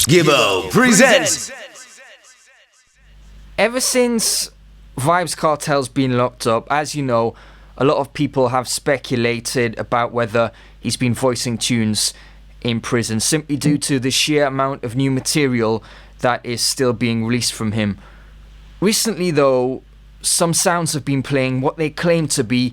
Gibbo presents. Ever since Vybz Kartel's been locked up, as you know, a lot of people have speculated about whether he's been voicing tunes in prison simply due to the sheer amount of new material that is still being released from him. Recently, though, some sounds have been playing what they claim to be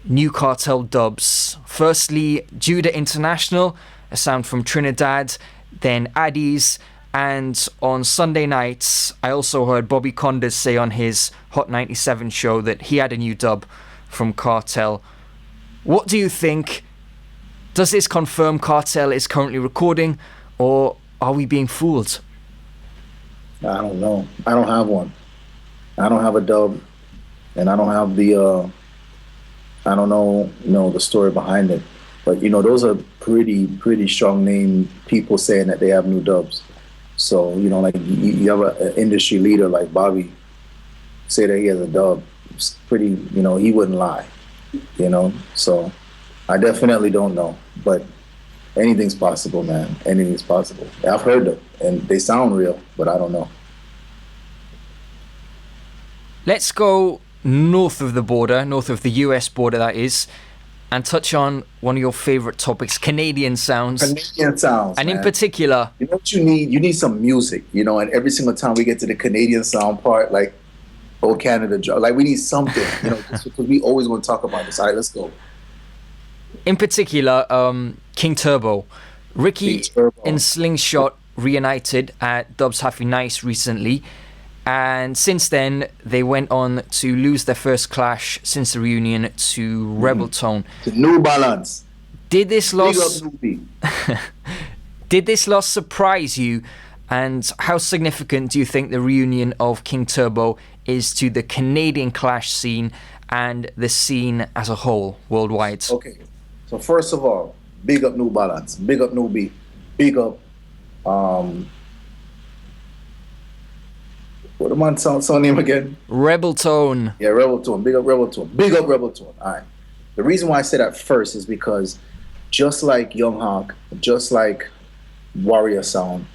new cartel dubs. Firstly, Judah International, a sound from Trinidad, then Addies, and on Sunday nights, I also heard Bobby Condas say on his Hot 97 show that he had a new dub from Kartel. What do you think? Does this confirm Kartel is currently recording, or are we being fooled? I don't know. I don't have one. I don't have a dub, and I don't have the. I don't know, the story behind it. But those are pretty strong name people saying that they have new dubs. So like you have an industry leader like Bobby say that he has a dub. It's pretty, he wouldn't lie. So I definitely don't know, but anything's possible, man. Anything's possible. I've heard them, and they sound real, but I don't know. Let's go north of the border, north of the US border, that is, and touch on one of your favorite topics, Canadian sounds. Canadian sounds, and man. In particular, you know what you need? You need some music, and every single time we get to the Canadian sound part, like, oh, Canada, like we need something, just because we always want to talk about this. All right, let's go. In particular, King Turbo. Ricky and Slingshot reunited at Dubs Happy Nice recently, and since then they went on to lose their first clash since the reunion to Rebel Tone. The New Balance. Did this loss surprise you, and how significant do you think the reunion of King Turbo is to the Canadian clash scene and the scene as a whole worldwide? Okay, so first of all, big up New Balance, big up New Beat, big up what the man sound name again? Rebel Tone. Yeah, Rebel Tone. Big up Rebel Tone. Big up Rebel Tone. All right. The reason why I say that first is because just like Young Hawk, just like Warrior Sound,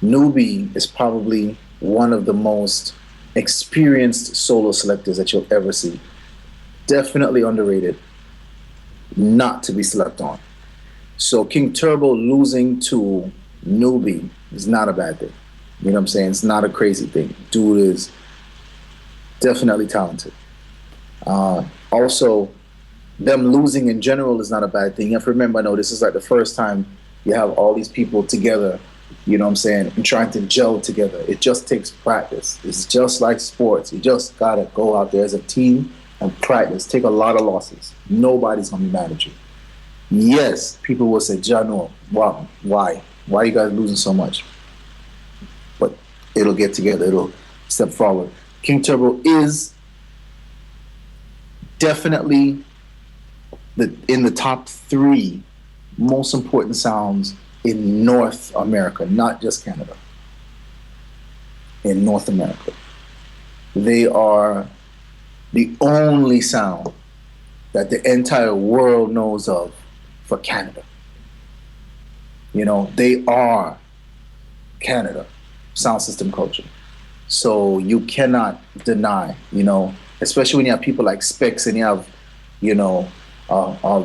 Newbie is probably one of the most experienced solo selectors that you'll ever see. Definitely underrated. Not to be slept on. So King Turbo losing to Newbie is not a bad thing. You know what I'm saying? It's not a crazy thing. Dude is definitely talented. Also, them losing in general is not a bad thing. You have to remember, I know this is like the first time you have all these people together, you know what I'm saying, and trying to gel together. It just takes practice. It's just like sports. You just gotta go out there as a team and practice. Take a lot of losses. Nobody's gonna be mad at you. Yes, people will say, Jano, wow, why? Why are you guys losing so much? But it'll get together. It'll step forward. King Turbo is definitely in the top 3 most important sounds in North America, not just Canada. In North America. They are the only sound that the entire world knows of for Canada. They are Canada sound system culture. So you cannot deny, especially when you have people like Specs and you have,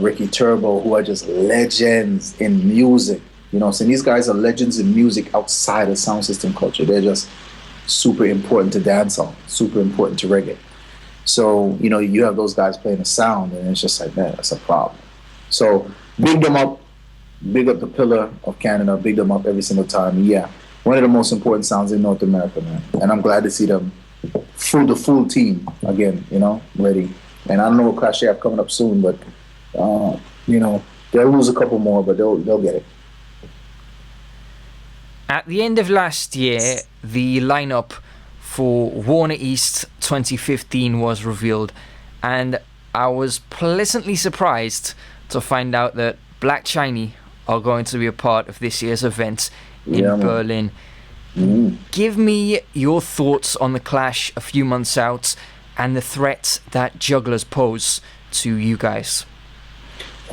Ricky Turbo, who are just legends in music. So these guys are legends in music outside of sound system culture. They're just super important to dancehall, super important to reggae. So, you have those guys playing a sound, and it's just like, man, that's a problem. So big them up, big up the pillar of Canada, big them up every single time. Yeah, one of the most important sounds in North America, man. And I'm glad to see them the full team again, ready. And I don't know what clash they have coming up soon, but they'll lose a couple more, but they'll get it. At the end of last year, the lineup for Warner East 2015 was revealed, and I was pleasantly surprised to find out that Black Chiney are going to be a part of this year's event in Berlin. Give me your thoughts on the clash a few months out and the threat that Jugglerz pose to you guys.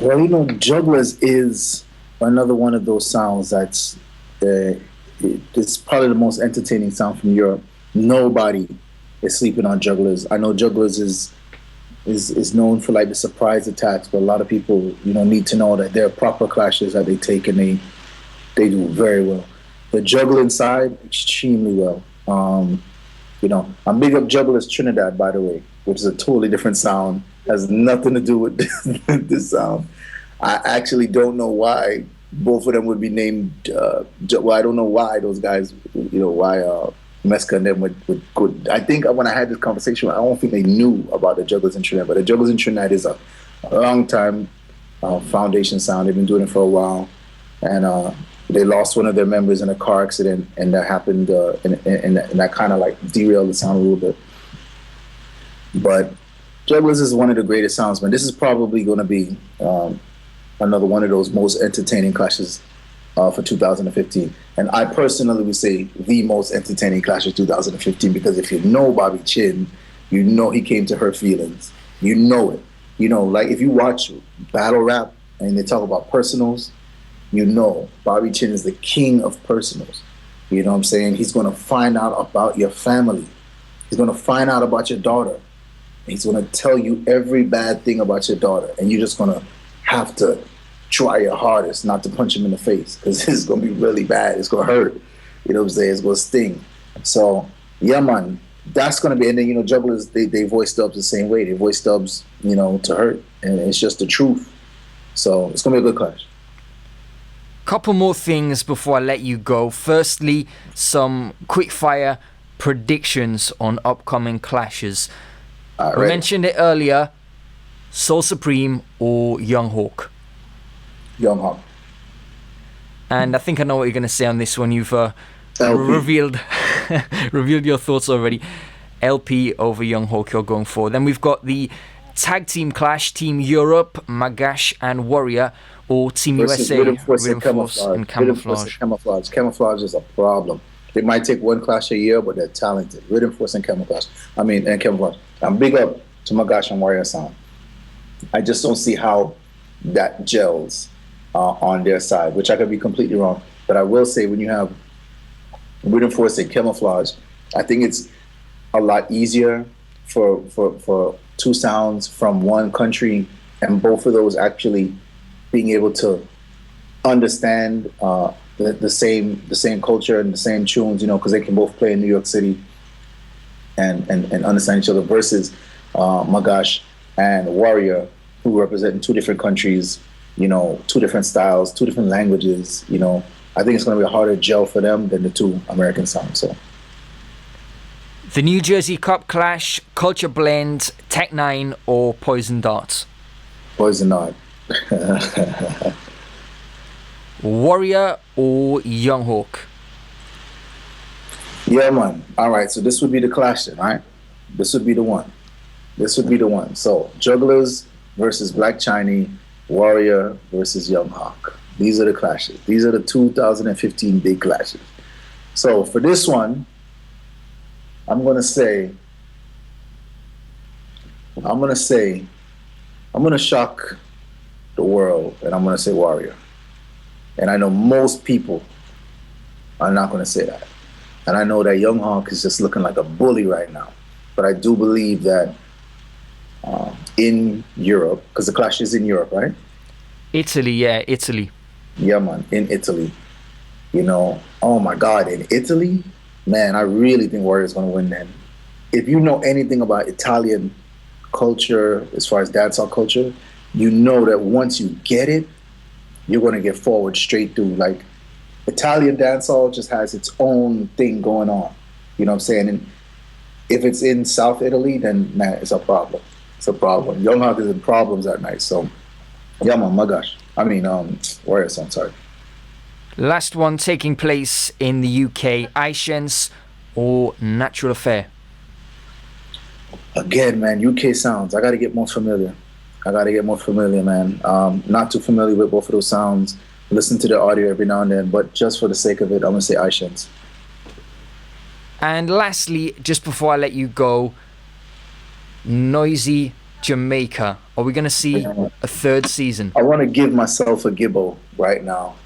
Well, Jugglerz is another one of those sounds that's it's probably the most entertaining sound from Europe. Nobody is sleeping on Jugglerz. I know Jugglerz is known for like the surprise attacks, but a lot of people, need to know that there are proper clashes that they take and they do very well. The juggling side, extremely well. I'm big up Jugglerz Trinidad, by the way, which is a totally different sound. Has nothing to do with this sound. I actually don't know why both of them would be named. Well, I don't know why those guys, why Mesca and them would go. I think when I had this conversation, I don't think they knew about the Jugglerz in Trinidad. But the Jugglerz in Trinidad is a long time foundation sound. They've been doing it for a while, and they lost one of their members in a car accident, and that happened, and that kind of like derailed the sound a little bit. But Jugglerz is one of the greatest sounds, man. This is probably going to be another one of those most entertaining clashes for 2015. And I personally would say the most entertaining clash of 2015, because if you know Bobby Chin, you know he came to hurt feelings. You know it. Like if you watch battle rap and they talk about personals, Bobby Chin is the king of personals. You know what I'm saying? He's going to find out about your family. He's going to find out about your daughter. He's going to tell you every bad thing about your daughter, and you're just going to have to try your hardest not to punch him in the face, because it's going to be really bad. It's going to hurt. You know what I'm saying? It's going to sting. So, yeah, man, that's going to be, and then, Jugglerz, they voice dubs the same way. They voice dubs, to hurt, and it's just the truth. So, it's going to be a good clash. Couple more things before I let you go. Firstly, some quickfire predictions on upcoming clashes. I mentioned it earlier, Soul Supreme or Young Hawk? Young Hawk. And I think I know what you're going to say on this one. You've revealed your thoughts already. LP over Young Hawk you're going for. Then we've got the tag team clash, Team Europe, Magash and Warrior, or Team USA, Rhythm Force and Camouflage. Camouflage is a problem. They might take one clash a year, but they're talented. Rhythm Force and Camouflage. And Camouflage. I'm big up to Magash and Warrior sound. I just don't see how that gels on their side, which I could be completely wrong. But I will say, when you have Rhythm Force and Camouflage, I think it's a lot easier for two sounds from one country, and both of those actually being able to understand the same culture and the same tunes, because they can both play in New York City and understand each other, versus Magash and Warrior, who represent two different countries, two different styles, two different languages. I think it's going to be a harder gel for them than the two American sounds. So, the New Jersey Cup clash, Culture Blend, Tech 9 or Poison Darts? Poison Dart. Warrior or Young Hawk? Yeah, man. All right, so this would be the clash then, right? This would be the one. So, Jugglerz versus Black Chiney, Warrior versus Young Hawk. These are the clashes. These are the 2015 big clashes. So, for this one, I'm going to shock the world, and I'm going to say Warrior. And I know most people are not going to say that. And I know that Young Hawk is just looking like a bully right now. But I do believe that in Europe, because the clash is in Europe, right? Italy. Yeah, man, in Italy. Oh my God, in Italy? Man, I really think Warrior's going to win then. If you know anything about Italian culture, as far as dancehall culture, you know that once you get it, you're going to get forward straight through. Like, Italian dancehall just has its own thing going on. You know what I'm saying? And if it's in South Italy, then, man, it's a problem. It's a problem. Young Hawk is in problems that night. So, yeah, man, Warrior song, sorry. Last one taking place in the UK, Aishens or Natural Affair? Again, man, UK sounds. I got to get more familiar, man. Not too familiar with both of those sounds. Listen to the audio every now and then, but just for the sake of it, I'm going to say Aishens. And lastly, just before I let you go, Noisy Jamaica. Are we going to see a third season? I want to give myself a gibbo right now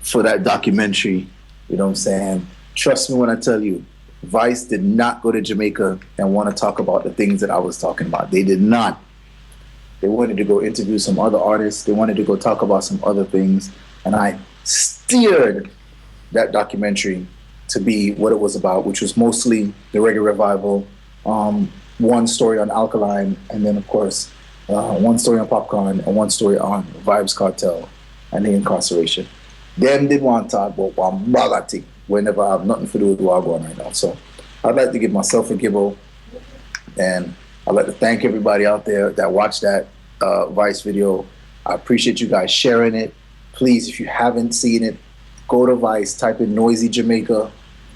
for that documentary You know what I'm saying? Trust me when I tell you, Vice did not go to Jamaica and want to talk about the things that I was talking about. They did not. They wanted to go interview some other artists. They wanted to go talk about some other things. And I steered that documentary to be what it was about, which was mostly the reggae revival, one story on Alkaline, and then, of course, one story on Popcorn and one story on Vybz Kartel and the incarceration. Them did want to talk about one bagati whenever I have nothing to do with what I'm going right now. So I'd like to give myself a gibbo, and I'd like to thank everybody out there that watched that Vice video. I appreciate you guys sharing it. Please, if you haven't seen it, go to Vice, type in Noisy Jamaica.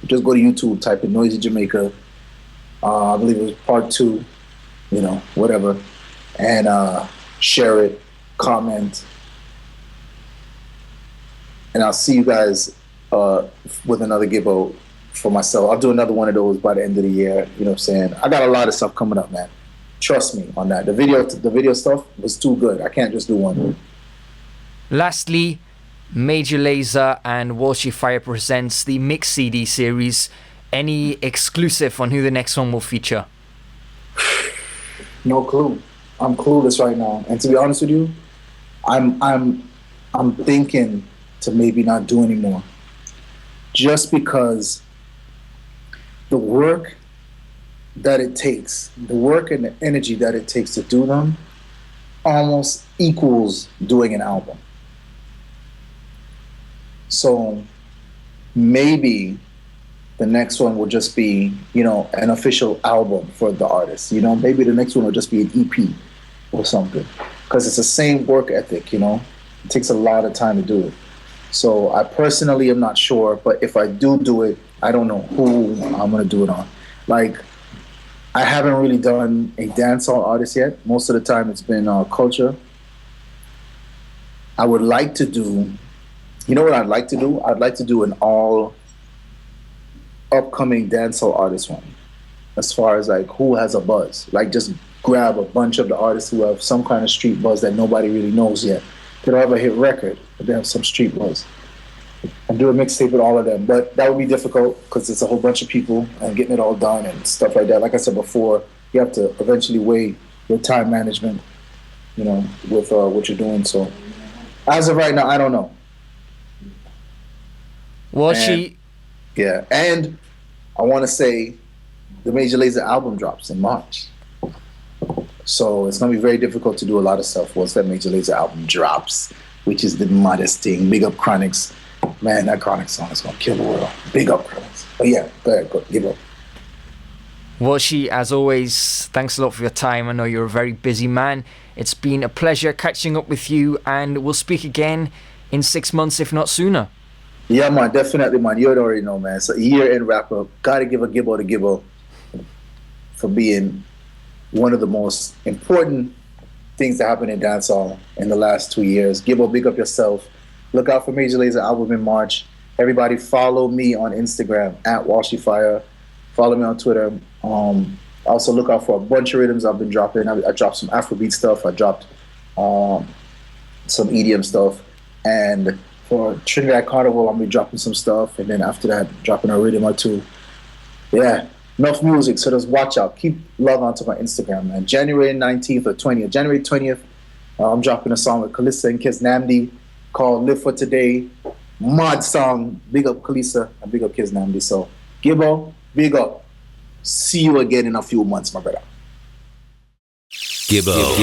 Just go to YouTube, type in Noisy Jamaica. I believe it was part 2, you know, whatever. And share it, comment. And I'll see you guys with another gibbo for myself. I'll do another one of those by the end of the year. You know what I'm saying? I got a lot of stuff coming up, man. Trust me on that. The video stuff was too good. I can't just do one. Lastly, Major Lazer and Walshy Fire presents the Mix CD series. Any exclusive on who the next one will feature? No clue. I'm clueless right now. And to be honest with you, I'm thinking to maybe not do anymore. Just because the work that it takes, the work and the energy that it takes to do them almost equals doing an album. So maybe the next one will just be, you know, an official album for the artist. You know, maybe the next one will just be an EP or something. Because it's the same work ethic, you know. It takes a lot of time to do it. So I personally am not sure, but if I do it, I don't know who I'm gonna do it on. Like, I haven't really done a dancehall artist yet. Most of the time it's been culture. I would like to do, you know what I'd like to do? I'd like to do an all upcoming dancehall artist one. As far as like who has a buzz. Like just grab a bunch of the artists who have some kind of street buzz that nobody really knows yet. They don't have a hit record, but they have some street buzz. And do a mixtape with all of them. But that would be difficult because it's a whole bunch of people and getting it all done and stuff like that. Like I said before, you have to eventually weigh your time management, you know, with what you're doing. So as of right now, I don't know. Walshy. Yeah, and I want to say the Major Lazer album drops in March. So it's going to be very difficult to do a lot of stuff once that Major Lazer album drops, which is the maddest thing. Big up Chronics. Man, that Chronics song is going to kill the world. Big up Chronics. But yeah, go ahead, give up. Walshy, as always, thanks a lot for your time. I know you're a very busy man. It's been a pleasure catching up with you, and we'll speak again in 6 months, if not sooner. Yeah, man, definitely, man. You already know, man. So year-end wrap-up. Got to give a gibbo to Gibbo for being one of the most important things that happened in dancehall in the last 2 years. Gibbo, big up yourself. Look out for Major Lazer album in March. Everybody follow me on Instagram at WalshyFire. Follow me on Twitter. Also look out for a bunch of rhythms I've been dropping. I dropped some Afrobeat stuff. I dropped some EDM stuff. And for Trinidad Carnival, I'm gonna be dropping some stuff. And then after that, dropping a rhythm or two. Yeah, enough music. So just watch out. Keep logging on to my Instagram, man. January 19th or 20th. January 20th, I'm dropping a song with Kalissa and Kiz Namdi called Live for Today. Mod song. Big up Kalissa and big up Kiz Namdi. So Gibbo, big up. See you again in a few months, my brother. Gibbo.